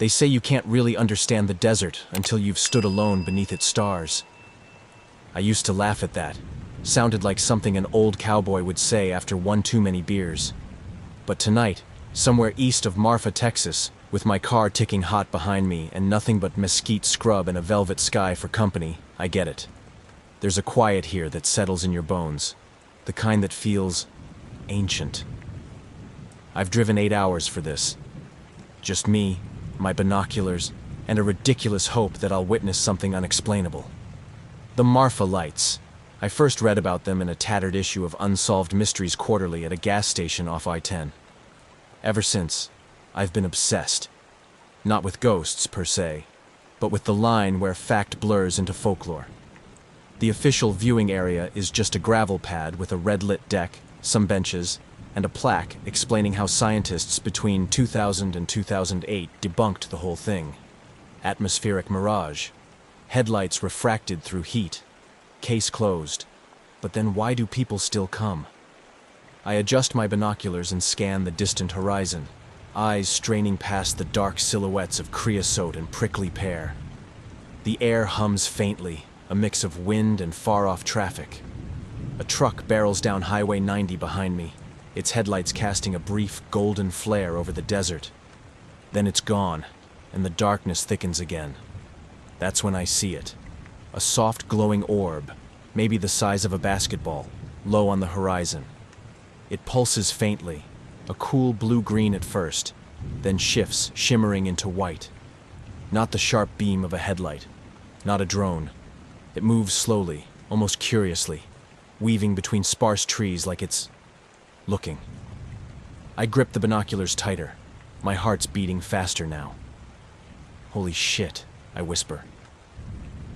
They say you can't really understand the desert until you've stood alone beneath its stars. I used to laugh at that. Sounded like something an old cowboy would say after one too many beers. But tonight, somewhere east of Marfa, Texas, with my car ticking hot behind me and nothing but mesquite scrub and a velvet sky for company, I get it. There's a quiet here that settles in your bones, the kind that feels ancient. I've driven 8 hours for this. Just me, my binoculars, and a ridiculous hope that I'll witness something unexplainable. The Marfa lights. I first read about them in a tattered issue of Unsolved Mysteries Quarterly at a gas station off I-10. Ever since, I've been obsessed. Not with ghosts, per se, but with the line where fact blurs into folklore. The official viewing area is just a gravel pad with a red-lit deck, some benches, and a plaque explaining how scientists between 2000 and 2008 debunked the whole thing. Atmospheric mirage. Headlights refracted through heat. Case closed. But then why do people still come? I adjust my binoculars and scan the distant horizon, eyes straining past the dark silhouettes of creosote and prickly pear. The air hums faintly, a mix of wind and far-off traffic. A truck barrels down Highway 90 behind me, its headlights casting a brief golden flare over the desert. Then it's gone, and the darkness thickens again. That's when I see it. A soft glowing orb, maybe the size of a basketball, low on the horizon. It pulses faintly, a cool blue-green at first, then shifts, shimmering into white. Not the sharp beam of a headlight, not a drone. It moves slowly, almost curiously, weaving between sparse trees like it's looking. I grip the binoculars tighter, my heart's beating faster now. Holy shit, I whisper.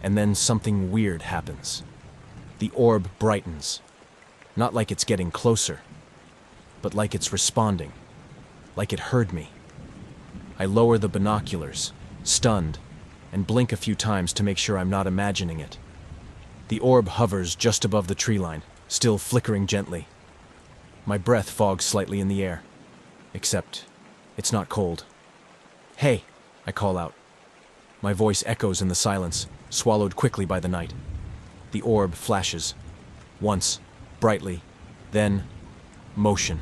And then something weird happens. The orb brightens, not like it's getting closer, but like it's responding, like it heard me. I lower the binoculars, stunned, and blink a few times to make sure I'm not imagining it. The orb hovers just above the tree line, still flickering gently. My breath fogs slightly in the air, except it's not cold. "Hey," I call out. My voice echoes in the silence, swallowed quickly by the night. The orb flashes. Once, brightly, then motion.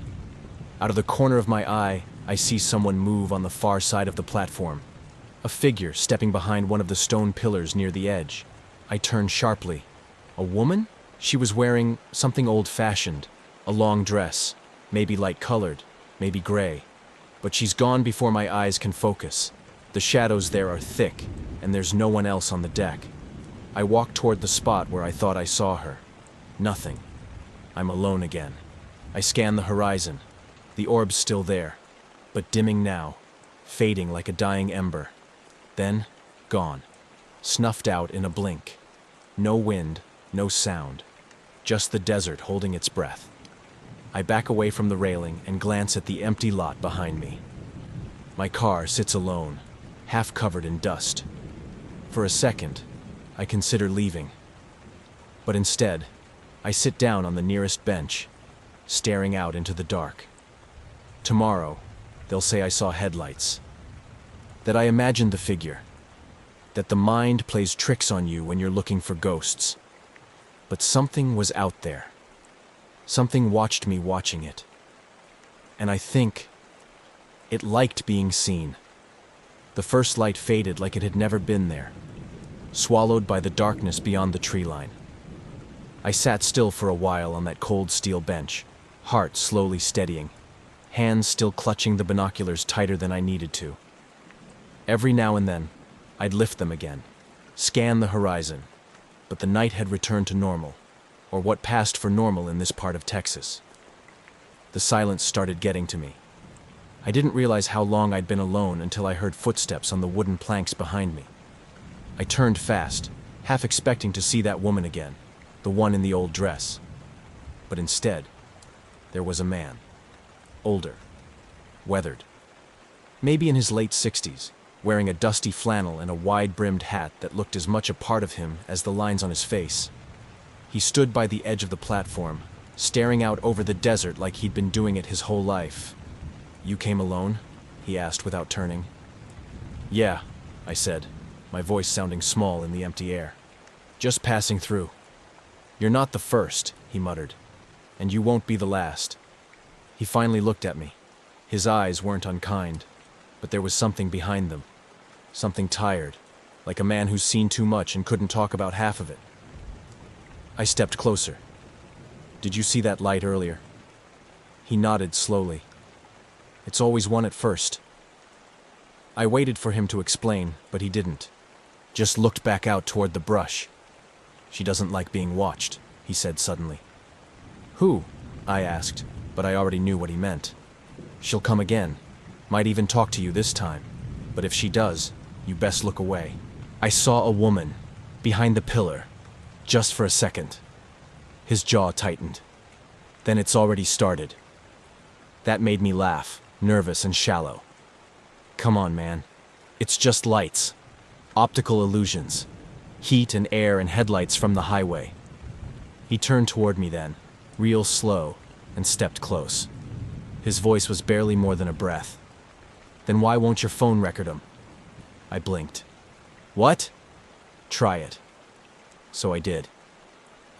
Out of the corner of my eye, I see someone move on the far side of the platform. A figure stepping behind one of the stone pillars near the edge. I turn sharply. A woman? She was wearing something old-fashioned. A long dress, maybe light-colored, maybe gray. But she's gone before my eyes can focus. The shadows there are thick, and there's no one else on the deck. I walk toward the spot where I thought I saw her. Nothing. I'm alone again. I scan the horizon. The orb's still there, but dimming now, fading like a dying ember. Then, gone. Snuffed out in a blink. No wind, no sound. Just the desert holding its breath. I back away from the railing and glance at the empty lot behind me. My car sits alone, half covered in dust. For a second, I consider leaving. But instead, I sit down on the nearest bench, staring out into the dark. Tomorrow, they'll say I saw headlights. That I imagined the figure. That the mind plays tricks on you when you're looking for ghosts. But something was out there. Something watched me watching it. And I think it liked being seen. The first light faded like it had never been there, swallowed by the darkness beyond the tree line. I sat still for a while on that cold steel bench, heart slowly steadying, hands still clutching the binoculars tighter than I needed to. Every now and then, I'd lift them again, scan the horizon, but the night had returned to normal, or what passed for normal in this part of Texas. The silence started getting to me. I didn't realize how long I'd been alone until I heard footsteps on the wooden planks behind me. I turned fast, half expecting to see that woman again, the one in the old dress. But instead, there was a man. Older. Weathered. Maybe in his late 60s, wearing a dusty flannel and a wide-brimmed hat that looked as much a part of him as the lines on his face. He stood by the edge of the platform, staring out over the desert like he'd been doing it his whole life. "You came alone?" he asked without turning. Yeah, I said, my voice sounding small in the empty air. Just passing through. You're not the first, he muttered, and you won't be the last. He finally looked at me. His eyes weren't unkind, but there was something behind them. Something tired, like a man who's seen too much and couldn't talk about half of it. I stepped closer. Did you see that light earlier? He nodded slowly. It's always one at first. I waited for him to explain, but he didn't. Just looked back out toward the brush. She doesn't like being watched, he said suddenly. Who? I asked, but I already knew what he meant. She'll come again. Might even talk to you this time. But if she does, you best look away. I saw a woman, behind the pillar, just for a second. His jaw tightened. Then it's already started. That made me laugh, nervous and shallow. Come on, man. It's just lights. Optical illusions. Heat and air and headlights from the highway. He turned toward me then, real slow, and stepped close. His voice was barely more than a breath. Then why won't your phone record him? I blinked. What? Try it. So I did.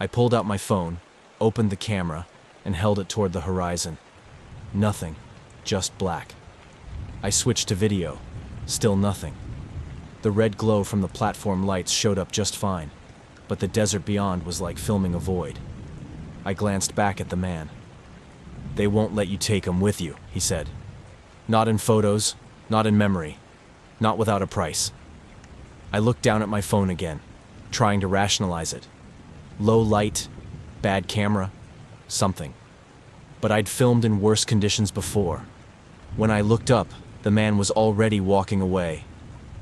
I pulled out my phone, opened the camera, and held it toward the horizon. Nothing. Just black. I switched to video. Still nothing. The red glow from the platform lights showed up just fine, but the desert beyond was like filming a void. I glanced back at the man. They won't let you take him with you, he said. Not in photos, not in memory, not without a price. I looked down at my phone again, trying to rationalize it. Low light, bad camera, something. But I'd filmed in worse conditions before. When I looked up, the man was already walking away,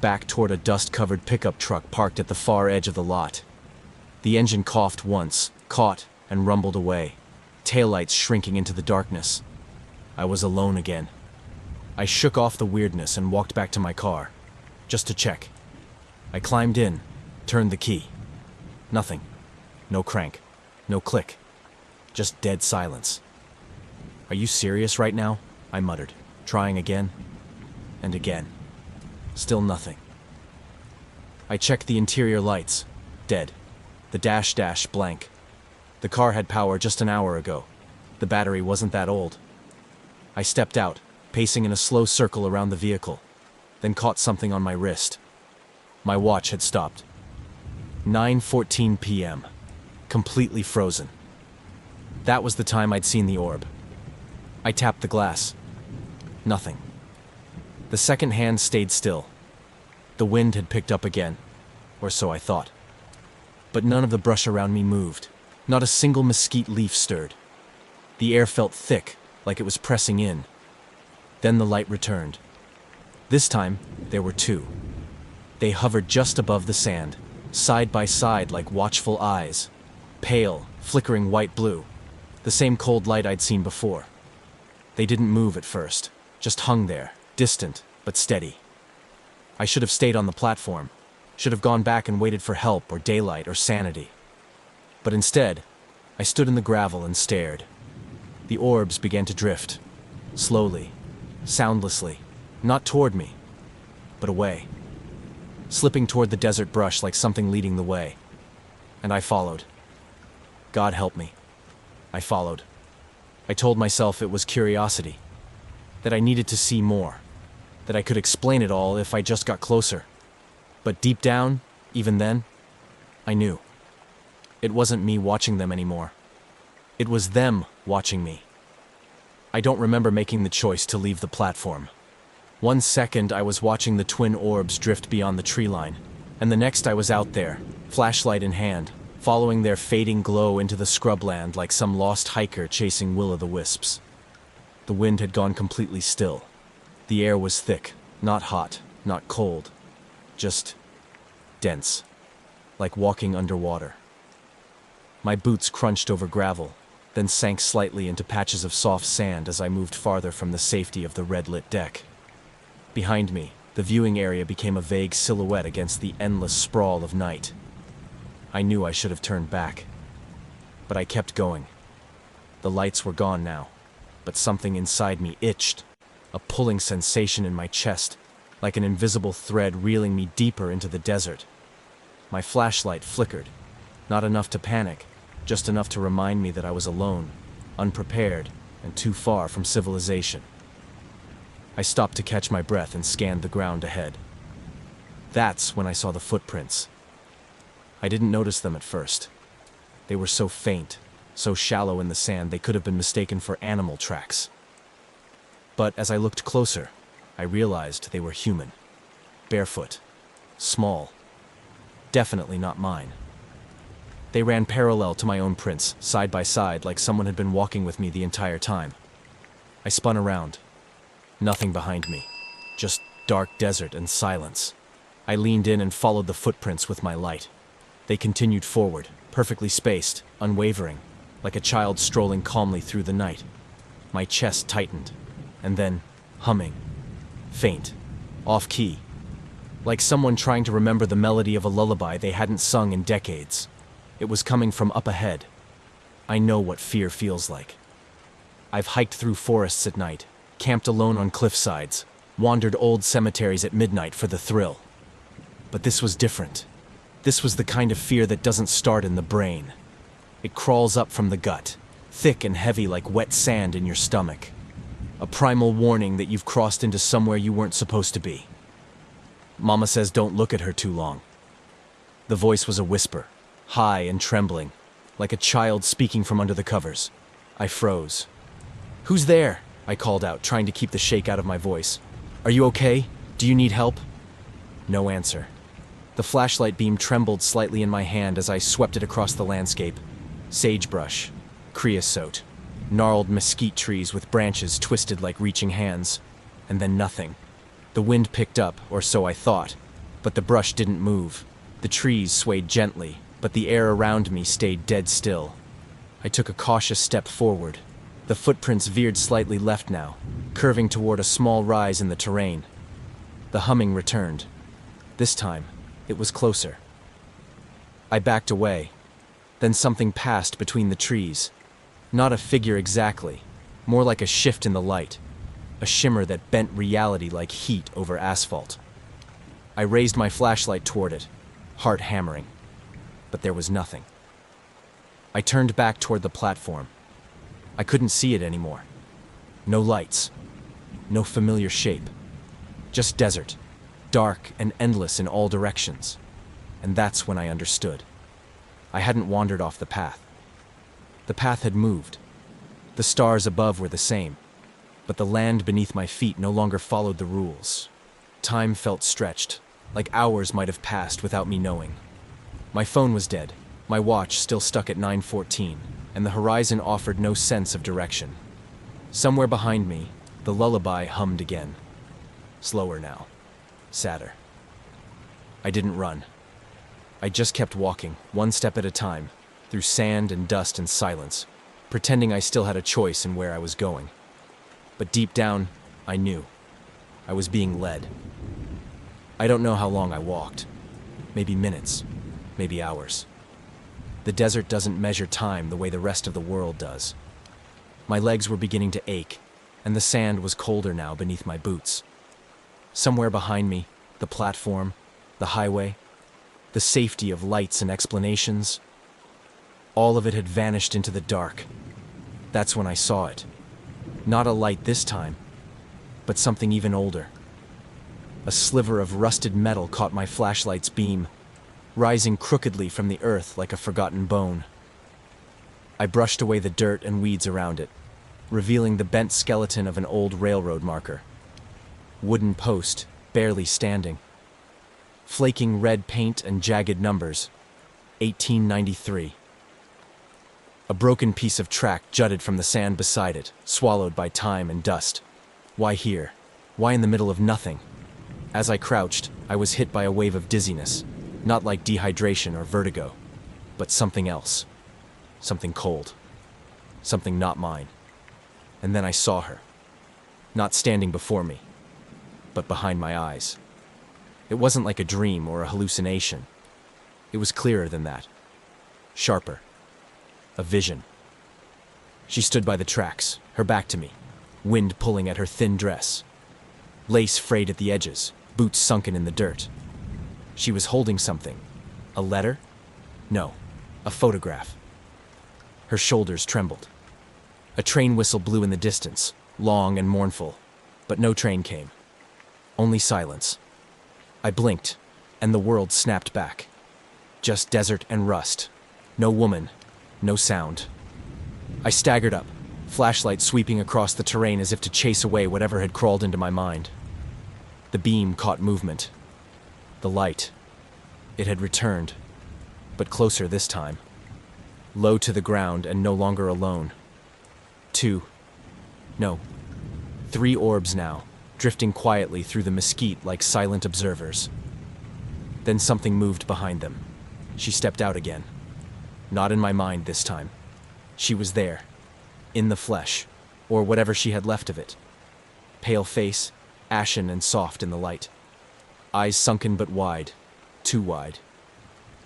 back toward a dust-covered pickup truck parked at the far edge of the lot. The engine coughed once, caught, and rumbled away, taillights shrinking into the darkness. I was alone again. I shook off the weirdness and walked back to my car, just to check. I climbed in, turned the key. Nothing. No crank. No click. Just dead silence. Are you serious right now? I muttered, trying again and again. Still nothing. I checked the interior lights. Dead. The dash blank. The car had power just an hour ago. The battery wasn't that old. I stepped out, pacing in a slow circle around the vehicle, then caught something on my wrist. My watch had stopped. 9:14 p.m. Completely frozen. That was the time I'd seen the orb. I tapped the glass. Nothing. The second hand stayed still. The wind had picked up again, or so I thought. But none of the brush around me moved. Not a single mesquite leaf stirred. The air felt thick, like it was pressing in. Then the light returned. This time, there were two. They hovered just above the sand, side by side like watchful eyes. Pale, flickering white-blue. The same cold light I'd seen before. They didn't move at first, just hung there, distant, but steady. I should have stayed on the platform, should have gone back and waited for help or daylight or sanity. But instead, I stood in the gravel and stared. The orbs began to drift, slowly, soundlessly, not toward me, but away, slipping toward the desert brush like something leading the way. And I followed. God help me. I followed. I told myself it was curiosity, that I needed to see more, that I could explain it all if I just got closer. But deep down, even then, I knew. It wasn't me watching them anymore. It was them watching me. I don't remember making the choice to leave the platform. 1 second I was watching the twin orbs drift beyond the tree line, and the next I was out there, flashlight in hand, following their fading glow into the scrubland like some lost hiker chasing will-o'-the-wisps. The wind had gone completely still. The air was thick, not hot, not cold, just dense, like walking underwater. My boots crunched over gravel, then sank slightly into patches of soft sand as I moved farther from the safety of the red-lit deck. Behind me, the viewing area became a vague silhouette against the endless sprawl of night. I knew I should have turned back, but I kept going. The lights were gone now, but something inside me itched, a pulling sensation in my chest, like an invisible thread reeling me deeper into the desert. My flashlight flickered, not enough to panic, just enough to remind me that I was alone, unprepared, and too far from civilization. I stopped to catch my breath and scanned the ground ahead. That's when I saw the footprints. I didn't notice them at first. They were so faint, so shallow in the sand they could have been mistaken for animal tracks. But as I looked closer, I realized they were human. Barefoot. Small. Definitely not mine. They ran parallel to my own prints, side by side, like someone had been walking with me the entire time. I spun around. Nothing behind me. Just dark desert and silence. I leaned in and followed the footprints with my light. They continued forward, perfectly spaced, unwavering, like a child strolling calmly through the night. My chest tightened, and then, humming. Faint. Off-key. Like someone trying to remember the melody of a lullaby they hadn't sung in decades. It was coming from up ahead. I know what fear feels like. I've hiked through forests at night, camped alone on cliffsides, wandered old cemeteries at midnight for the thrill. But this was different. This was the kind of fear that doesn't start in the brain. It crawls up from the gut, thick and heavy like wet sand in your stomach. A primal warning that you've crossed into somewhere you weren't supposed to be. Mama says don't look at her too long. The voice was a whisper, high and trembling, like a child speaking from under the covers. I froze. "Who's there?" I called out, trying to keep the shake out of my voice. "Are you okay? Do you need help?" No answer. The flashlight beam trembled slightly in my hand as I swept it across the landscape. Sagebrush, creosote, gnarled mesquite trees with branches twisted like reaching hands, and then nothing. The wind picked up, or so I thought, but the brush didn't move. The trees swayed gently, but the air around me stayed dead still. I took a cautious step forward. The footprints veered slightly left now, curving toward a small rise in the terrain. The humming returned. This time, it was closer. I backed away. Then something passed between the trees. Not a figure exactly, more like a shift in the light, a shimmer that bent reality like heat over asphalt. I raised my flashlight toward it, heart hammering, but there was nothing. I turned back toward the platform. I couldn't see it anymore. No lights, no familiar shape, just desert, dark and endless in all directions. And that's when I understood. I hadn't wandered off the path. The path had moved. The stars above were the same, but the land beneath my feet no longer followed the rules. Time felt stretched, like hours might have passed without me knowing. My phone was dead, my watch still stuck at 9:14, and the horizon offered no sense of direction. Somewhere behind me, the lullaby hummed again. Slower now. Sadder. I didn't run. I just kept walking, one step at a time, through sand and dust and silence, pretending I still had a choice in where I was going. But deep down, I knew. I was being led. I don't know how long I walked. Maybe minutes, maybe hours. The desert doesn't measure time the way the rest of the world does. My legs were beginning to ache, and the sand was colder now beneath my boots. Somewhere behind me, the platform, the highway, the safety of lights and explanations, all of it had vanished into the dark. That's when I saw it. Not a light this time, but something even older. A sliver of rusted metal caught my flashlight's beam, rising crookedly from the earth like a forgotten bone. I brushed away the dirt and weeds around it, revealing the bent skeleton of an old railroad marker. Wooden post, barely standing. Flaking red paint and jagged numbers. 1893. A broken piece of track jutted from the sand beside it, swallowed by time and dust. Why here? Why in the middle of nothing? As I crouched, I was hit by a wave of dizziness, not like dehydration or vertigo, but something else. Something cold. Something not mine. And then I saw her. Not standing before me, but behind my eyes. It wasn't like a dream or a hallucination. It was clearer than that. Sharper. A vision. She stood by the tracks, her back to me, wind pulling at her thin dress. Lace frayed at the edges, boots sunken in the dirt. She was holding something. A letter? No, a photograph. Her shoulders trembled. A train whistle blew in the distance, long and mournful, but no train came. Only silence. I blinked, and the world snapped back. Just desert and rust. No woman, no sound. I staggered up, flashlight sweeping across the terrain as if to chase away whatever had crawled into my mind. The beam caught movement. The light. It had returned, but closer this time. Low to the ground and no longer alone. 3 orbs now, drifting quietly through the mesquite like silent observers. Then something moved behind them. She stepped out again. Not in my mind this time. She was there, in the flesh, or whatever she had left of it. Pale face, ashen and soft in the light. Eyes sunken but wide, too wide.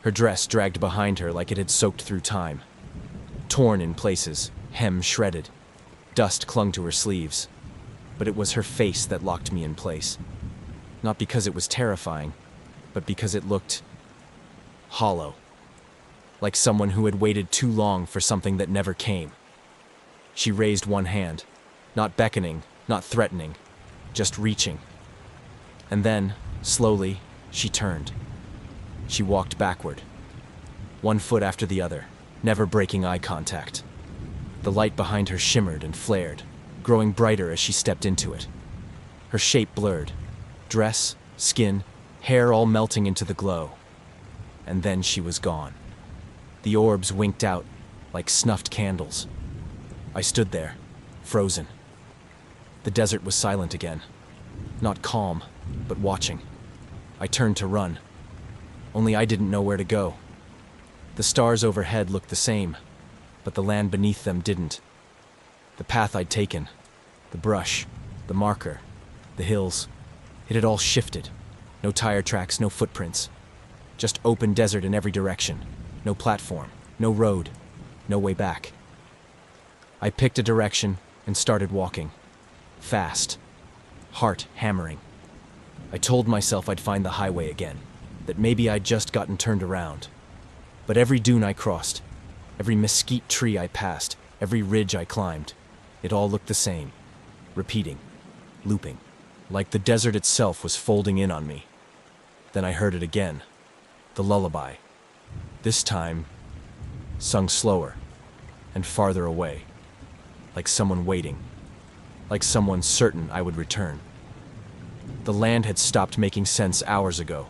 Her dress dragged behind her like it had soaked through time. Torn in places, hem shredded. Dust clung to her sleeves. But it was her face that locked me in place. Not because it was terrifying, but because it looked hollow. Like someone who had waited too long for something that never came. She raised one hand, not beckoning, not threatening, just reaching. And then, slowly, she turned. She walked backward, one foot after the other, never breaking eye contact. The light behind her shimmered and flared, growing brighter as she stepped into it. Her shape blurred, dress, skin, hair all melting into the glow. And then she was gone. The orbs winked out like snuffed candles. I stood there, frozen. The desert was silent again. Not calm, but watching. I turned to run. Only I didn't know where to go. The stars overhead looked the same, but the land beneath them didn't. The path I'd taken, the brush, the marker, the hills, it had all shifted. No tire tracks, no footprints. Just open desert in every direction. No platform, no road, no way back. I picked a direction and started walking. Fast. Heart hammering. I told myself I'd find the highway again, that maybe I'd just gotten turned around. But every dune I crossed, every mesquite tree I passed, every ridge I climbed, it all looked the same. Repeating. Looping. Like the desert itself was folding in on me. Then I heard it again. The lullaby. This time, sung slower and farther away. Like someone waiting. Like someone certain I would return. The land had stopped making sense hours ago.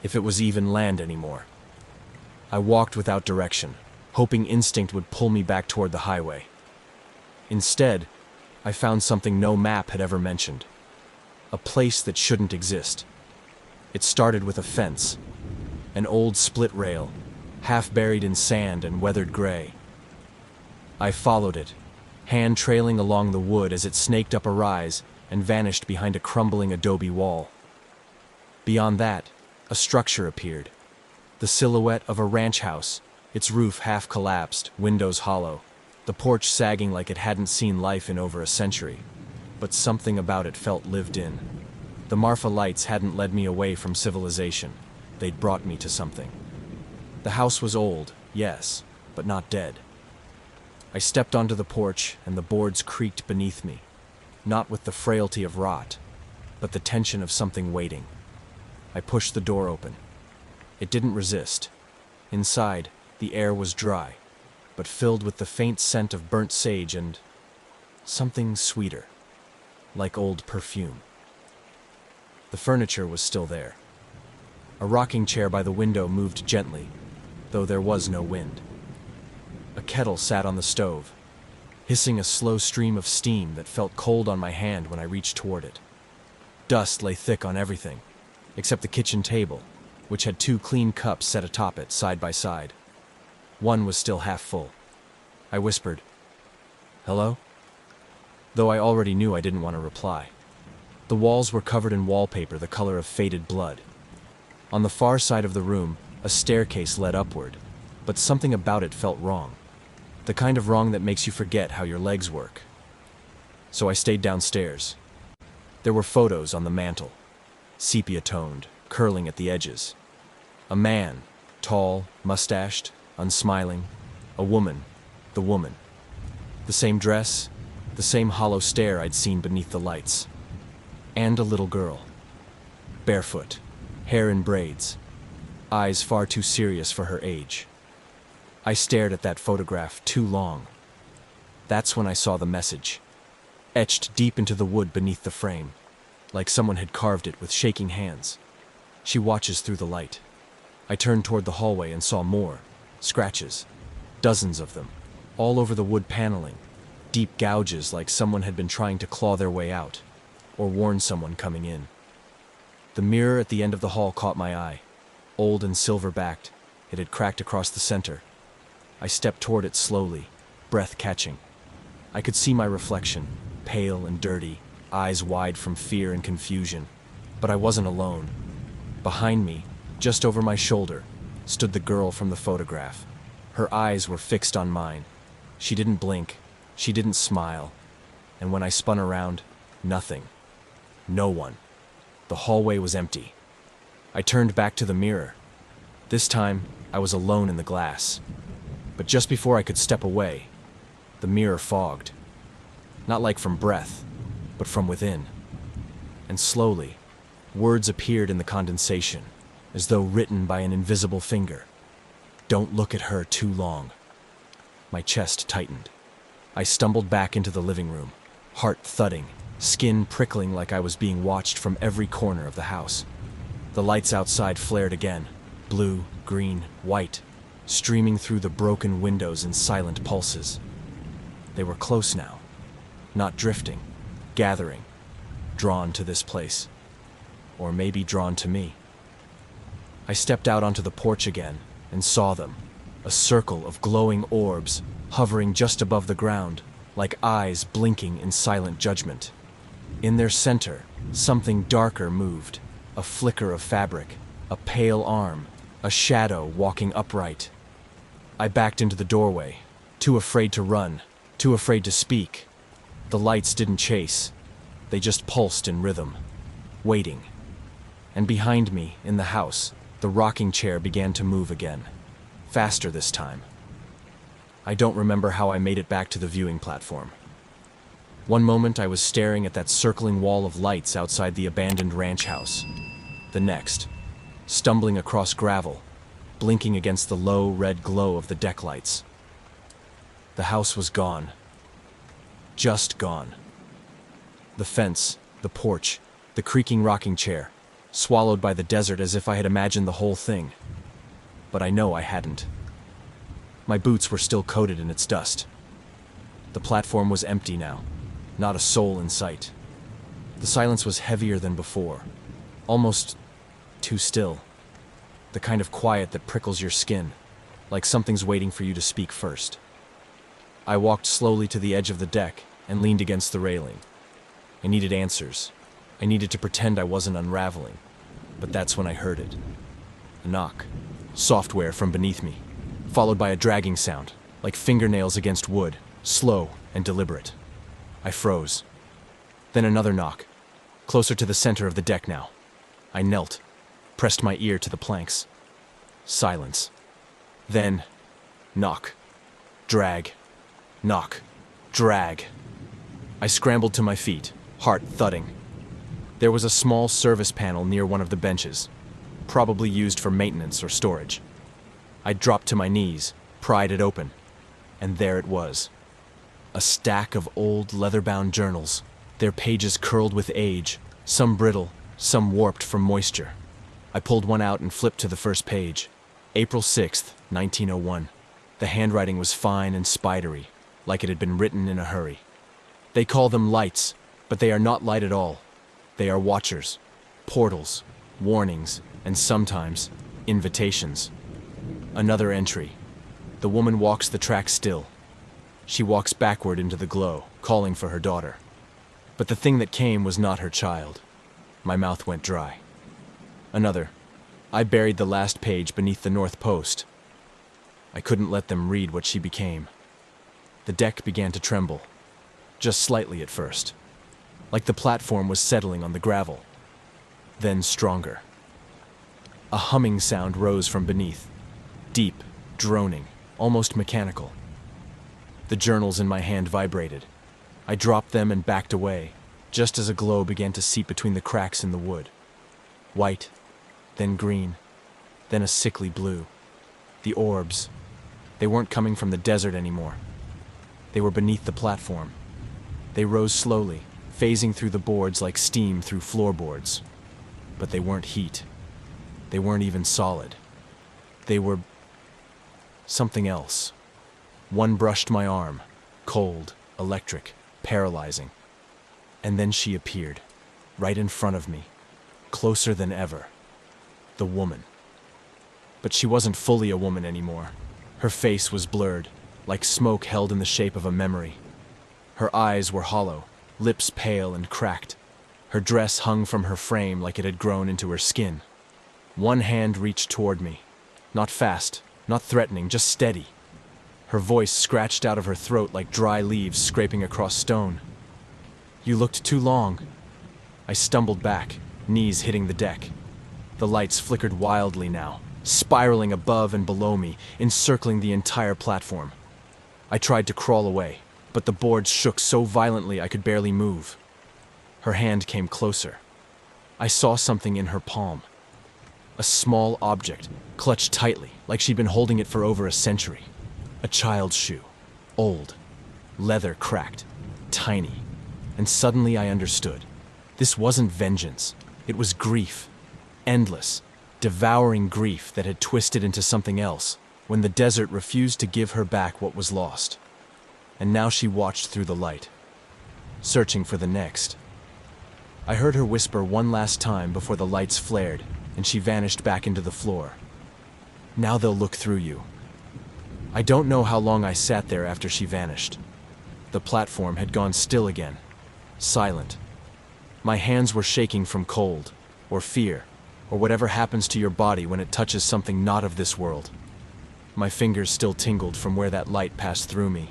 If it was even land anymore. I walked without direction, hoping instinct would pull me back toward the highway. Instead, I found something no map had ever mentioned. A place that shouldn't exist. It started with a fence. An old split rail, half buried in sand and weathered gray. I followed it, hand trailing along the wood as it snaked up a rise and vanished behind a crumbling adobe wall. Beyond that, a structure appeared. The silhouette of a ranch house, its roof half collapsed, windows hollow, the porch sagging like it hadn't seen life in over a century. But something about it felt lived in. The Marfa lights hadn't led me away from civilization. They'd brought me to something. The house was old, yes, but not dead. I stepped onto the porch and the boards creaked beneath me, not with the frailty of rot, but the tension of something waiting. I pushed the door open. It didn't resist. Inside, the air was dry, but filled with the faint scent of burnt sage and something sweeter, like old perfume. The furniture was still there. A rocking chair by the window moved gently, though there was no wind. A kettle sat on the stove, hissing a slow stream of steam that felt cold on my hand when I reached toward it. Dust lay thick on everything, except the kitchen table, which had 2 clean cups set atop it side by side. One was still half full. I whispered, "Hello?" Though I already knew I didn't want to reply. The walls were covered in wallpaper the color of faded blood. On the far side of the room, a staircase led upward, but something about it felt wrong. The kind of wrong that makes you forget how your legs work. So I stayed downstairs. There were photos on the mantel. sepia-toned, curling at the edges. A man, tall, mustached, unsmiling. A woman, the woman. The same dress, the same hollow stare I'd seen beneath the lights. And a little girl. Barefoot, hair in braids, eyes far too serious for her age. I stared at that photograph too long. That's when I saw the message, etched deep into the wood beneath the frame, like someone had carved it with shaking hands. She watches through the light. I turned toward the hallway and saw more, scratches, dozens of them, all over the wood paneling, deep gouges like someone had been trying to claw their way out, or warn someone coming in. The mirror at the end of the hall caught my eye. Old and silver-backed, it had cracked across the center. I stepped toward it slowly, breath catching. I could see my reflection, pale and dirty, eyes wide from fear and confusion. But I wasn't alone. Behind me, just over my shoulder, stood the girl from the photograph. Her eyes were fixed on mine. She didn't blink, she didn't smile. And when I spun around, nothing. No one. The hallway was empty. I turned back to the mirror. This time, I was alone in the glass. But just before I could step away, the mirror fogged. Not like from breath, but from within. And slowly, words appeared in the condensation, as though written by an invisible finger. Don't look at her too long. My chest tightened. I stumbled back into the living room, heart thudding, skin prickling like I was being watched from every corner of the house. The lights outside flared again, blue, green, white, streaming through the broken windows in silent pulses. They were close now, not drifting, gathering, drawn to this place, or maybe drawn to me. I stepped out onto the porch again and saw them, a circle of glowing orbs hovering just above the ground, like eyes blinking in silent judgment. In their center, something darker moved, a flicker of fabric, a pale arm, a shadow walking upright. I backed into the doorway, too afraid to run, too afraid to speak. The lights didn't chase. They just pulsed in rhythm, waiting. And behind me, in the house, the rocking chair began to move again, faster this time. I don't remember how I made it back to the viewing platform. One moment I was staring at that circling wall of lights outside the abandoned ranch house. The next, stumbling across gravel, blinking against the low red glow of the deck lights. The house was gone. Just gone. The fence, the porch, the creaking rocking chair, swallowed by the desert as if I had imagined the whole thing. But I know I hadn't. My boots were still coated in its dust. The platform was empty now. Not a soul in sight. The silence was heavier than before, almost too still. The kind of quiet that prickles your skin, like something's waiting for you to speak first. I walked slowly to the edge of the deck and leaned against the railing. I needed answers. I needed to pretend I wasn't unraveling. But that's when I heard it. A knock. Software from beneath me, followed by a dragging sound, like fingernails against wood, slow and deliberate. I froze. Then another knock, closer to the center of the deck now. I knelt, pressed my ear to the planks. Silence. Then, knock. Drag. Knock. Drag. I scrambled to my feet, heart thudding. There was a small service panel near one of the benches, probably used for maintenance or storage. I dropped to my knees, pried it open, and there it was. A stack of old leather-bound journals, their pages curled with age, some brittle, some warped from moisture. I pulled one out and flipped to the first page. April 6th, 1901. The handwriting was fine and spidery, like it had been written in a hurry. They call them lights, but they are not light at all. They are watchers, portals, warnings, and sometimes invitations. Another entry. The woman walks the track still. She walks backward into the glow, calling for her daughter. But the thing that came was not her child. My mouth went dry. Another. I buried the last page beneath the north post. I couldn't let them read what she became. The deck began to tremble, just slightly at first, like the platform was settling on the gravel. then stronger. A humming sound rose from beneath, deep, droning, almost mechanical. The journals in my hand vibrated. I dropped them and backed away, just as a glow began to seep between the cracks in the wood. White, then green, then a sickly blue. The orbs, they weren't coming from the desert anymore. They were beneath the platform. They rose slowly, phasing through the boards like steam through floorboards. But they weren't heat. They weren't even solid. They were something else. One brushed my arm, cold, electric, paralyzing. And then she appeared, right in front of me, closer than ever. The woman. But she wasn't fully a woman anymore. Her face was blurred, like smoke held in the shape of a memory. Her eyes were hollow, lips pale and cracked. Her dress hung from her frame like it had grown into her skin. One hand reached toward me. Not fast, not threatening, just steady. Her voice scratched out of her throat like dry leaves scraping across stone. "You looked too long." I stumbled back, knees hitting the deck. The lights flickered wildly now, spiraling above and below me, encircling the entire platform. I tried to crawl away, but the boards shook so violently I could barely move. Her hand came closer. I saw something in her palm. A small object, clutched tightly, like she'd been holding it for over a century. A child's shoe. Old. Leather cracked. Tiny. And suddenly I understood. This wasn't vengeance. It was grief. Endless, devouring grief that had twisted into something else when the desert refused to give her back what was lost. And now she watched through the light, searching for the next. I heard her whisper one last time before the lights flared, and she vanished back into the floor. "Now they'll look through you." I don't know how long I sat there after she vanished. The platform had gone still again, silent. My hands were shaking from cold, or fear, or whatever happens to your body when it touches something not of this world. My fingers still tingled from where that light passed through me.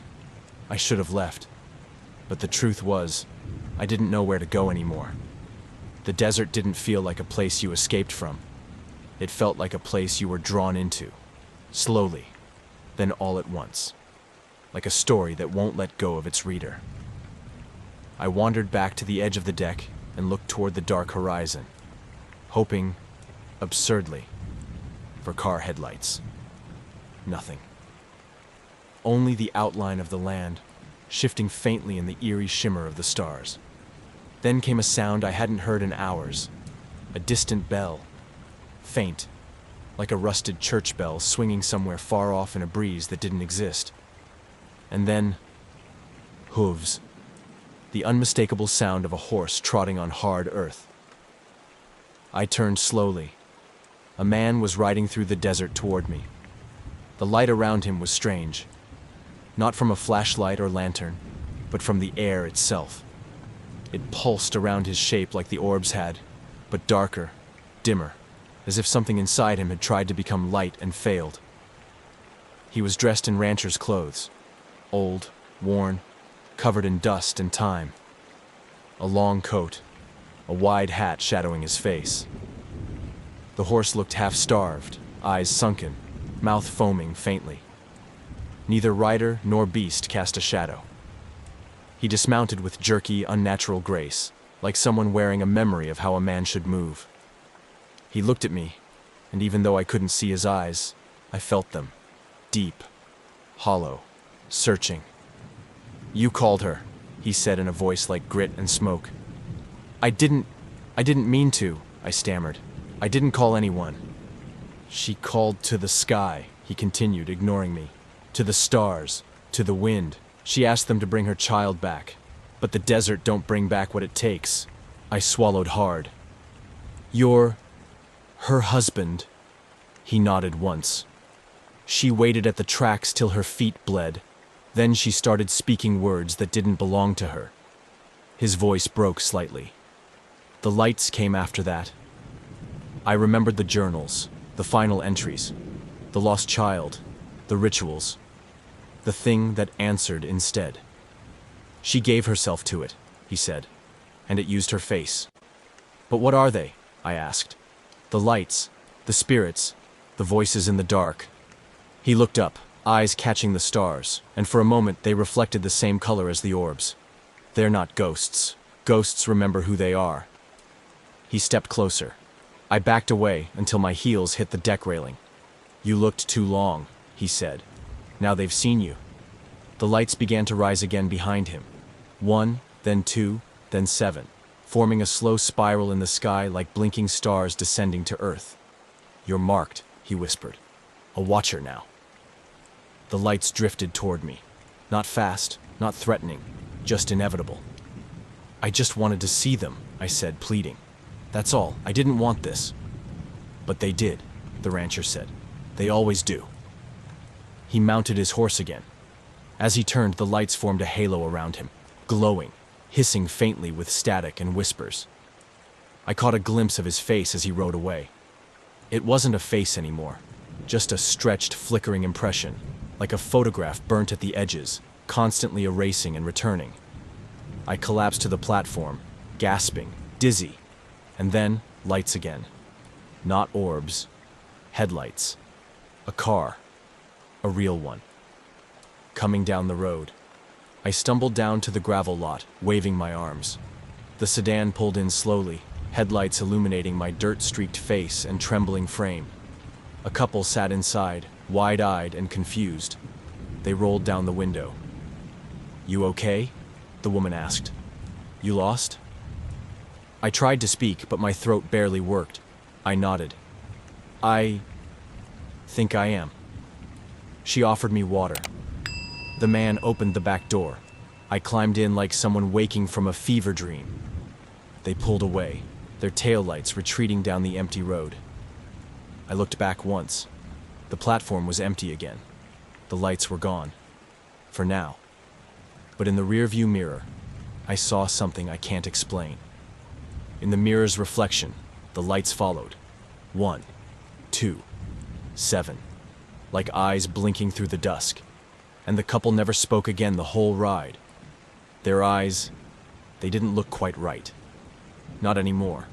I should have left. But the truth was, I didn't know where to go anymore. The desert didn't feel like a place you escaped from. It felt like a place you were drawn into, slowly, then all at once, like a story that won't let go of its reader. I wandered back to the edge of the deck and looked toward the dark horizon, hoping, absurdly, for car headlights. Nothing. Only the outline of the land, shifting faintly in the eerie shimmer of the stars. Then came a sound I hadn't heard in hours, a distant bell, faint, like a rusted church bell swinging somewhere far off in a breeze that didn't exist. And then, hooves, the unmistakable sound of a horse trotting on hard earth. I turned slowly. A man was riding through the desert toward me. The light around him was strange, not from a flashlight or lantern, but from the air itself. It pulsed around his shape like the orbs had, but darker, dimmer, as if something inside him had tried to become light and failed. He was dressed in rancher's clothes, old, worn, covered in dust and time. A long coat, a wide hat shadowing his face. The horse looked half-starved, eyes sunken, mouth foaming faintly. Neither rider nor beast cast a shadow. He dismounted with jerky, unnatural grace, like someone wearing a memory of how a man should move. He looked at me, and even though I couldn't see his eyes, I felt them, deep, hollow, searching. "You called her," he said in a voice like grit and smoke. I didn't mean to," I stammered. "I didn't call anyone." "She called to the sky," he continued, ignoring me. "To the stars, to the wind. She asked them to bring her child back. But the desert don't bring back what it takes." I swallowed hard. "You're her husband." He nodded once. "She waited at the tracks till her feet bled. Then she started speaking words that didn't belong to her." His voice broke slightly. "The lights came after that." I remembered the journals, the final entries, the lost child, the rituals, the thing that answered instead. "She gave herself to it," he said, "and it used her face." "But what are they?" I asked. The lights, the spirits, the voices in the dark. He looked up, eyes catching the stars, and for a moment they reflected the same color as the orbs. They're not ghosts. Ghosts remember who they are. He stepped closer. I backed away until my heels hit the deck railing. You looked too long, he said. Now they've seen you. The lights began to rise again behind him. 1, then 2, then 7, forming a slow spiral in the sky like blinking stars descending to Earth. You're marked, he whispered. A watcher now. The lights drifted toward me. Not fast, not threatening, just inevitable. I just wanted to see them, I said, pleading. That's all, I didn't want this. But they did, the rancher said. They always do. He mounted his horse again. As he turned, the lights formed a halo around him, glowing, hissing faintly with static and whispers. I caught a glimpse of his face as he rode away. It wasn't a face anymore, just a stretched, flickering impression, like a photograph burnt at the edges, constantly erasing and returning. I collapsed to the platform, gasping, dizzy, and then lights again. Not orbs, headlights. A car. A real one. Coming down the road. I stumbled down to the gravel lot, waving my arms. The sedan pulled in slowly, headlights illuminating my dirt-streaked face and trembling frame. A couple sat inside, wide-eyed and confused. They rolled down the window. You okay? The woman asked. You lost? I tried to speak, but my throat barely worked. I nodded. I think I am. She offered me water. The man opened the back door. I climbed in like someone waking from a fever dream. They pulled away, their taillights retreating down the empty road. I looked back once. The platform was empty again. The lights were gone. For now. But in the rearview mirror, I saw something I can't explain. In the mirror's reflection, the lights followed. 1, 2, 7. Like eyes blinking through the dusk. And the couple never spoke again the whole ride. Their eyes, they didn't look quite right. Not anymore.